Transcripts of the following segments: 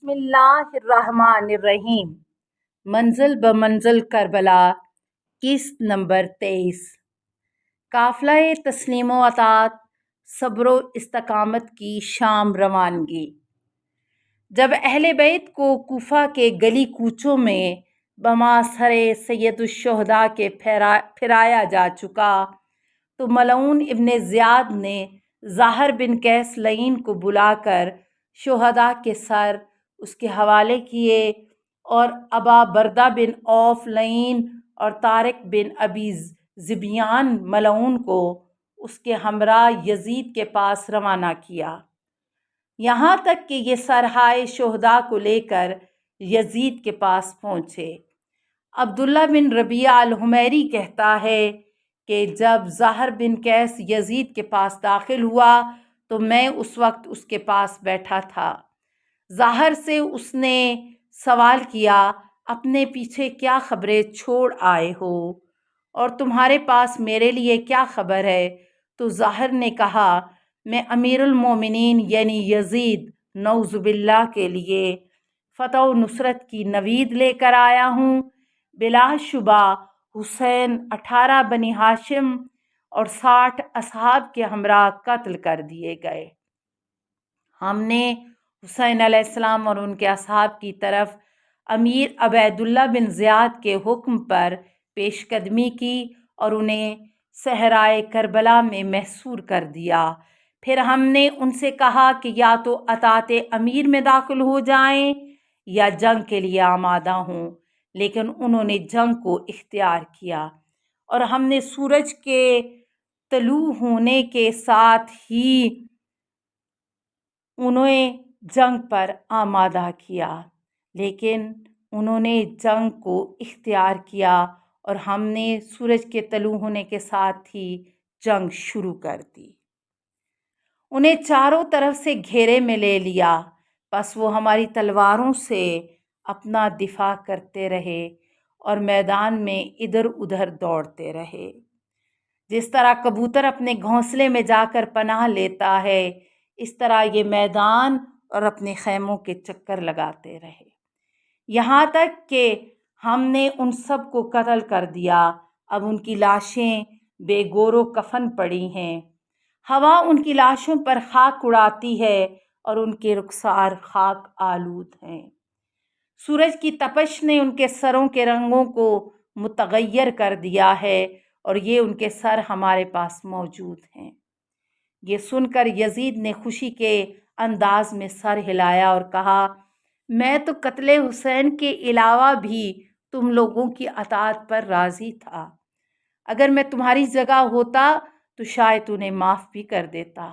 بسم اللہ الرحمن الرحیم۔ منزل بمنزل کربلا، قسط نمبر 23۔ قافلہ تسلیم و اطاعت، صبر و استقامت کی شام روانگی۔ جب اہل بیت کو کوفہ کے گلی کوچوں میں بماثر سید الشہداء کے پھرایا جا چکا تو ملعون ابن زیاد نے زاہر بن قیس لعین کو بلا کر شہداء کے سر اس کے حوالے کیے اور ابا بردہ بن عوف لعین اور طارق بن ابی ذبیان ملعون کو اس کے ہمراہ یزید کے پاس روانہ کیا، یہاں تک کہ یہ سرہائے شہداء کو لے کر یزید کے پاس پہنچے۔ عبداللہ بن ربیعہ الحمیری کہتا ہے کہ جب زاہر بن قیس یزید کے پاس داخل ہوا تو میں اس وقت اس کے پاس بیٹھا تھا۔ زاہر سے اس نے سوال کیا، اپنے پیچھے کیا خبریں چھوڑ آئے ہو اور تمہارے پاس میرے لیے کیا خبر ہے؟ تو زاہر نے کہا، میں امیر المومنین یعنی یزید نعوذ باللہ کے لیے فتح و نصرت کی نوید لے کر آیا ہوں۔ بلا شبہ حسین 18 بنی ہاشم اور 60 اصحاب کے ہمراہ قتل کر دیے گئے۔ ہم نے حسین علیہ السلام اور ان کے اصحاب کی طرف امیر عبیداللہ بن زیاد کے حکم پر پیش قدمی کی اور انہیں صحرائے کربلا میں محصور کر دیا۔ پھر ہم نے ان سے کہا کہ یا تو اطاعت امیر میں داخل ہو جائیں یا جنگ کے لیے آمادہ ہوں، لیکن انہوں نے جنگ کو اختیار کیا اور ہم نے سورج کے طلوع ہونے کے ساتھ ہی انہیں جنگ پر آمادہ کیا، لیکن انہوں نے جنگ کو اختیار کیا اور ہم نے سورج کے طلوع ہونے کے ساتھ ہی جنگ شروع کر دی۔ انہیں چاروں طرف سے گھیرے میں لے لیا، پس وہ ہماری تلواروں سے اپنا دفاع کرتے رہے اور میدان میں ادھر ادھر دوڑتے رہے۔ جس طرح کبوتر اپنے گھونسلے میں جا کر پناہ لیتا ہے، اس طرح یہ میدان اور اپنے خیموں کے چکر لگاتے رہے، یہاں تک کہ ہم نے ان سب کو قتل کر دیا۔ اب ان کی لاشیں بے گور و کفن پڑی ہیں، ہوا ان کی لاشوں پر خاک اڑاتی ہے اور ان کے رخسار خاک آلود ہیں۔ سورج کی تپش نے ان کے سروں کے رنگوں کو متغیر کر دیا ہے اور یہ ان کے سر ہمارے پاس موجود ہیں۔ یہ سن کر یزید نے خوشی کے انداز میں سر ہلایا اور کہا، میں تو قتل حسین کے علاوہ بھی تم لوگوں کی اطاعت پر راضی تھا۔ اگر میں تمہاری جگہ ہوتا تو شاید انہیں معاف بھی کر دیتا۔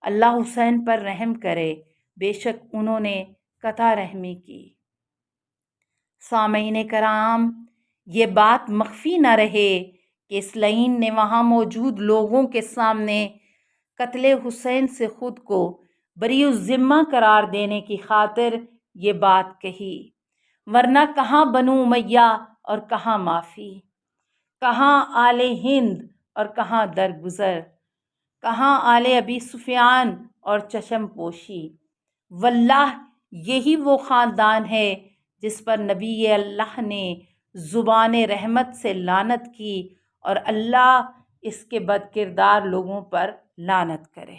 اللہ حسین پر رحم کرے، بے شک انہوں نے قطع رحمی کی۔ سامعین کرام، یہ بات مخفی نہ رہے کہ اس لعین نے وہاں موجود لوگوں کے سامنے قتل حسین سے خود کو بری الذمہ قرار دینے کی خاطر یہ بات کہی، ورنہ کہاں بنو امیہ اور کہاں معافی، کہاں آل ہند اور کہاں درگزر، کہاں آل ابی سفیان اور چشم پوشی۔ واللہ یہی وہ خاندان ہے جس پر نبی اللہ نے زبان رحمت سے لعنت کی، اور اللہ اس کے بد کردار لوگوں پر لعنت کرے۔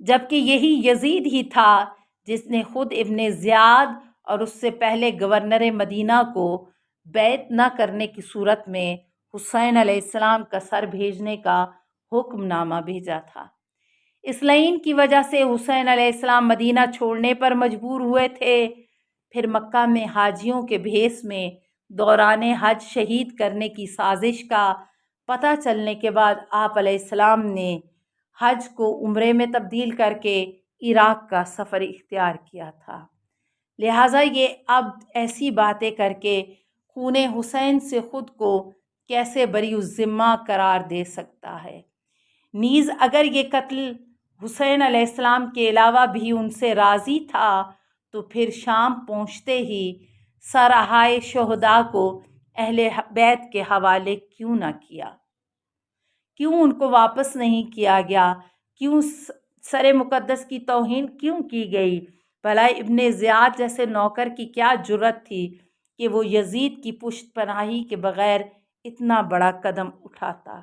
جبکہ یہی یزید ہی تھا جس نے خود ابن زیاد اور اس سے پہلے گورنر مدینہ کو بیعت نہ کرنے کی صورت میں حسین علیہ السلام کا سر بھیجنے کا حکم نامہ بھیجا تھا۔ اس لعین کی وجہ سے حسین علیہ السلام مدینہ چھوڑنے پر مجبور ہوئے تھے۔ پھر مکہ میں حاجیوں کے بھیس میں دوران حج شہید کرنے کی سازش کا پتہ چلنے کے بعد آپ علیہ السلام نے حج کو عمرے میں تبدیل کر کے عراق کا سفر اختیار کیا تھا، لہٰذا یہ اب ایسی باتیں کر کے خون حسین سے خود کو کیسے بری الذمہ قرار دے سکتا ہے؟ نیز اگر یہ قتل حسین علیہ السلام کے علاوہ بھی ان سے راضی تھا تو پھر شام پہنچتے ہی سرہائے شہداء کو اہل بیت کے حوالے کیوں نہ کیا؟ کیوں ان کو واپس نہیں کیا گیا؟ کیوں سر مقدس کی توہین کیوں کی گئی؟ بھلا ابن زیاد جیسے نوکر کی کیا جرت تھی کہ وہ یزید کی پشت پناہی کے بغیر اتنا بڑا قدم اٹھاتا؟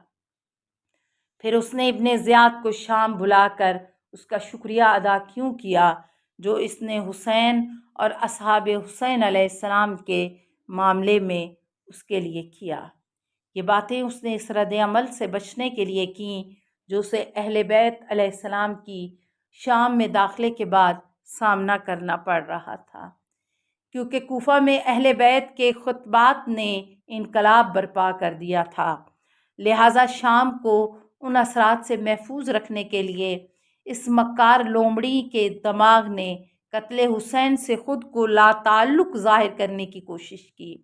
پھر اس نے ابن زیاد کو شام بلا کر اس کا شکریہ ادا کیوں کیا جو اس نے حسین اور اصحاب حسین علیہ السلام کے معاملے میں اس کے لیے کیا؟ یہ باتیں اس نے اس رد عمل سے بچنے کے لیے کیں جو اسے اہل بیت علیہ السلام کی شام میں داخلے کے بعد سامنا کرنا پڑ رہا تھا، کیونکہ کوفہ میں اہل بیت کے خطبات نے انقلاب برپا کر دیا تھا۔ لہٰذا شام کو ان اثرات سے محفوظ رکھنے کے لیے اس مکار لومڑی کے دماغ نے قتل حسین سے خود کو لا تعلق ظاہر کرنے کی کوشش کی۔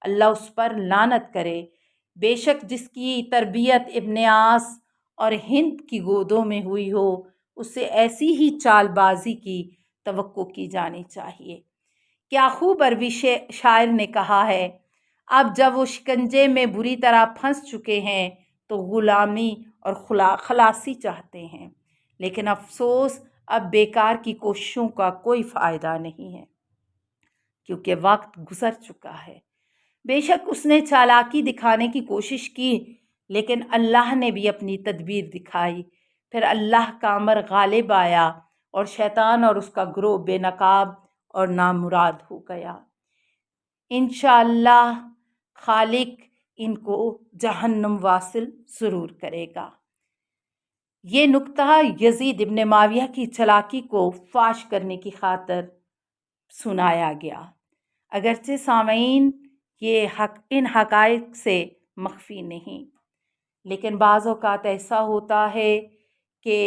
اللہ اس پر لعنت کرے، بے شک جس کی تربیت ابن عاص اور ہند کی گودوں میں ہوئی ہو اس سے ایسی ہی چال بازی کی توقع کی جانی چاہیے۔ کیا خوب عربی شاعر نے کہا ہے، اب جب وہ شکنجے میں بری طرح پھنس چکے ہیں تو غلامی اور خلاصی چاہتے ہیں، لیکن افسوس اب بیکار کی کوششوں کا کوئی فائدہ نہیں ہے کیونکہ وقت گزر چکا ہے۔ بے شک اس نے چالاکی دکھانے کی کوشش کی لیکن اللہ نے بھی اپنی تدبیر دکھائی، پھر اللہ کا امر غالب آیا اور شیطان اور اس کا گروہ بے نقاب اور نامراد ہو گیا۔ انشاءاللہ خالق ان کو جہنم واصل ضرور کرے گا۔ یہ نکتہ یزید ابن معاویہ کی چالاکی کو فاش کرنے کی خاطر سنایا گیا، اگرچہ سامعین یہ ان حقائق سے مخفی نہیں، لیکن بعض اوقات ایسا ہوتا ہے کہ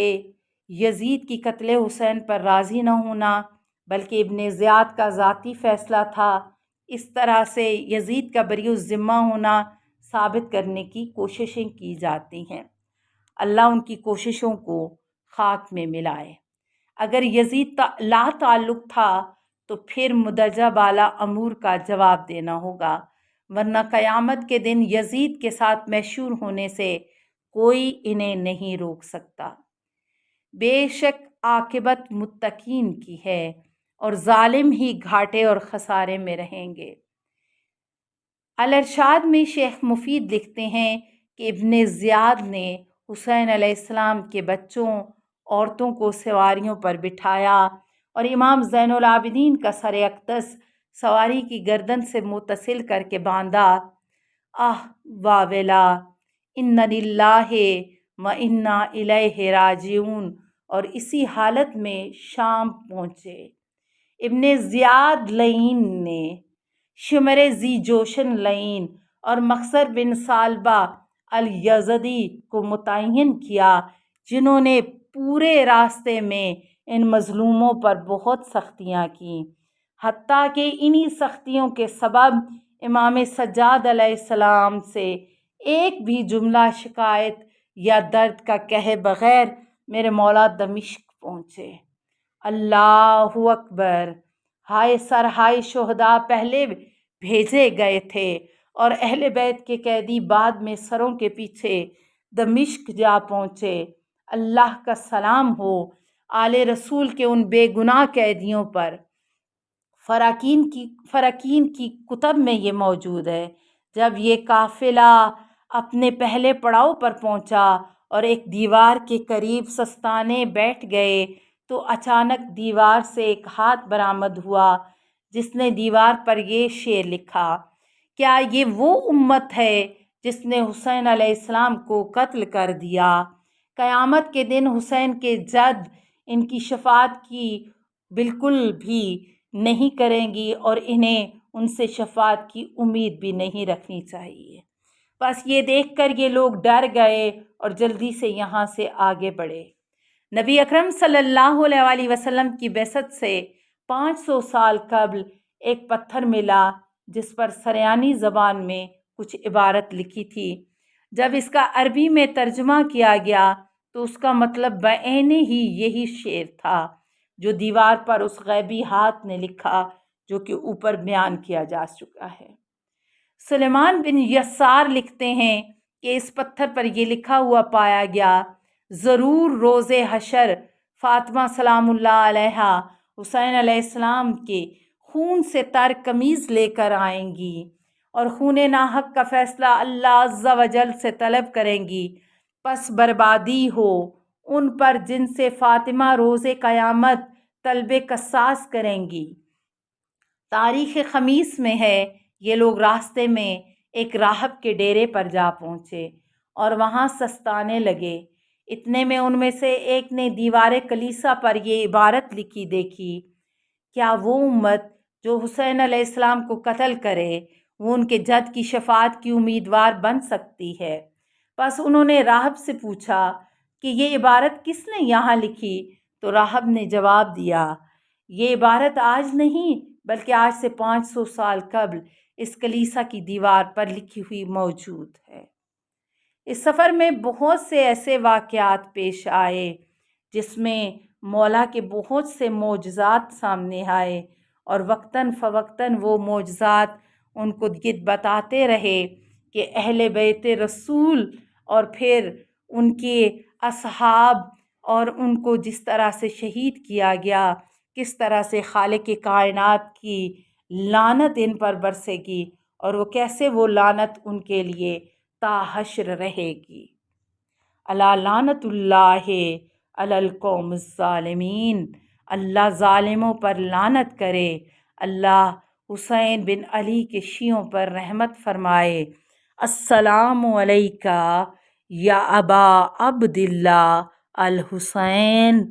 یزید کی قتل حسین پر راضی نہ ہونا بلکہ ابن زیاد کا ذاتی فیصلہ تھا، اس طرح سے یزید کا بری الذمہ ہونا ثابت کرنے کی کوششیں کی جاتی ہیں۔ اللہ ان کی کوششوں کو خاک میں ملائے۔ اگر یزید لا تعلق تھا تو پھر مدرجہ بالا امور کا جواب دینا ہوگا، ورنہ قیامت کے دن یزید کے ساتھ محشور ہونے سے کوئی انہیں نہیں روک سکتا۔ بے شک عاقبت متقین کی ہے اور ظالم ہی گھاٹے اور خسارے میں رہیں گے۔ الارشاد میں شیخ مفید لکھتے ہیں کہ ابن زیاد نے حسین علیہ السلام کے بچوں عورتوں کو سواریوں پر بٹھایا اور امام زین العابدین کا سر اقدس سواری کی گردن سے متصل کر کے باندھا۔ واویلا انا للہ و انا الیہ راجعون، اور اسی حالت میں شام پہنچے۔ ابن زیاد لعین نے شمر ذی جوشن لعین اور مخزر بن ثعلبہ الیزدی کو متعین کیا، جنہوں نے پورے راستے میں ان مظلوموں پر بہت سختیاں کیں، حتیٰ کہ انہی سختیوں کے سبب امام سجاد علیہ السلام سے ایک بھی جملہ شکایت یا درد کا کہے بغیر میرے مولا دمشق پہنچے۔ اللہ اکبر! ہائے سر ہائے شہداء پہلے بھیجے گئے تھے اور اہل بیت کے قیدی بعد میں سروں کے پیچھے دمشق جا پہنچے۔ اللہ کا سلام ہو آل رسول کے ان بے گناہ قیدیوں پر۔ فراکین کی کتب میں یہ موجود ہے، جب یہ قافلہ اپنے پہلے پڑاؤ پر پہنچا اور ایک دیوار کے قریب سستانے بیٹھ گئے تو اچانک دیوار سے ایک ہاتھ برآمد ہوا جس نے دیوار پر یہ شعر لکھا، کیا یہ وہ امت ہے جس نے حسین علیہ السلام کو قتل کر دیا؟ قیامت کے دن حسین کے جد ان کی شفاعت کی بالکل بھی نہیں کریں گی اور انہیں ان سے شفاعت کی امید بھی نہیں رکھنی چاہیے۔ بس یہ دیکھ کر یہ لوگ ڈر گئے اور جلدی سے یہاں سے آگے بڑھے۔ نبی اکرم صلی اللہ علیہ وسلم کی بعثت سے 500 سال قبل ایک پتھر ملا جس پر سریانی زبان میں کچھ عبارت لکھی تھی۔ جب اس کا عربی میں ترجمہ کیا گیا تو اس کا مطلب بعین ہی یہی شعر تھا جو دیوار پر اس غیبی ہاتھ نے لکھا، جو کہ اوپر بیان کیا جا چکا ہے۔ سلیمان بن یسار لکھتے ہیں کہ اس پتھر پر یہ لکھا ہوا پایا گیا، ضرور روز حشر فاطمہ سلام اللہ علیہا حسین علیہ السلام کے خون سے تر قمیض لے کر آئیں گی اور خون ناحق کا فیصلہ اللہ عز و جل سے طلب کریں گی، پس بربادی ہو ان پر جن سے فاطمہ روز قیامت طلب قصاص کریں گی۔ تاریخ خمیس میں ہے، یہ لوگ راستے میں ایک راہب کے ڈیرے پر جا پہنچے اور وہاں سستانے لگے۔ اتنے میں ان میں سے ایک نے دیوار کلیسا پر یہ عبارت لکھی دیکھی: کیا وہ امت جو حسین علیہ السلام کو قتل کرے وہ ان کے جد کی شفاعت کی امیدوار بن سکتی ہے؟ پس انہوں نے راہب سے پوچھا کہ یہ عبارت کس نے یہاں لکھی؟ تو راہب نے جواب دیا، یہ عبارت آج نہیں بلکہ آج سے 500 سال قبل اس کلیسا کی دیوار پر لکھی ہوئی موجود ہے۔ اس سفر میں بہت سے ایسے واقعات پیش آئے جس میں مولا کے بہت سے معجزات سامنے آئے، اور وقتاً فوقتاً وہ معجزات ان کو یہ بتاتے رہے کہ اہل بیت رسول اور پھر ان کے اصحاب اور ان کو جس طرح سے شہید کیا گیا، کس طرح سے خالق کائنات کی لعنت ان پر برسے گی اور وہ کیسے وہ لعنت ان کے لیے تا حشر رہے گی۔ الا لعنت اللہ علی القوم الظالمین، اللہ ظالموں پر لعنت کرے، اللہ حسین بن علی کے شیعوں پر رحمت فرمائے۔ السلام علیکہ یا ابا عبداللہ الحسین۔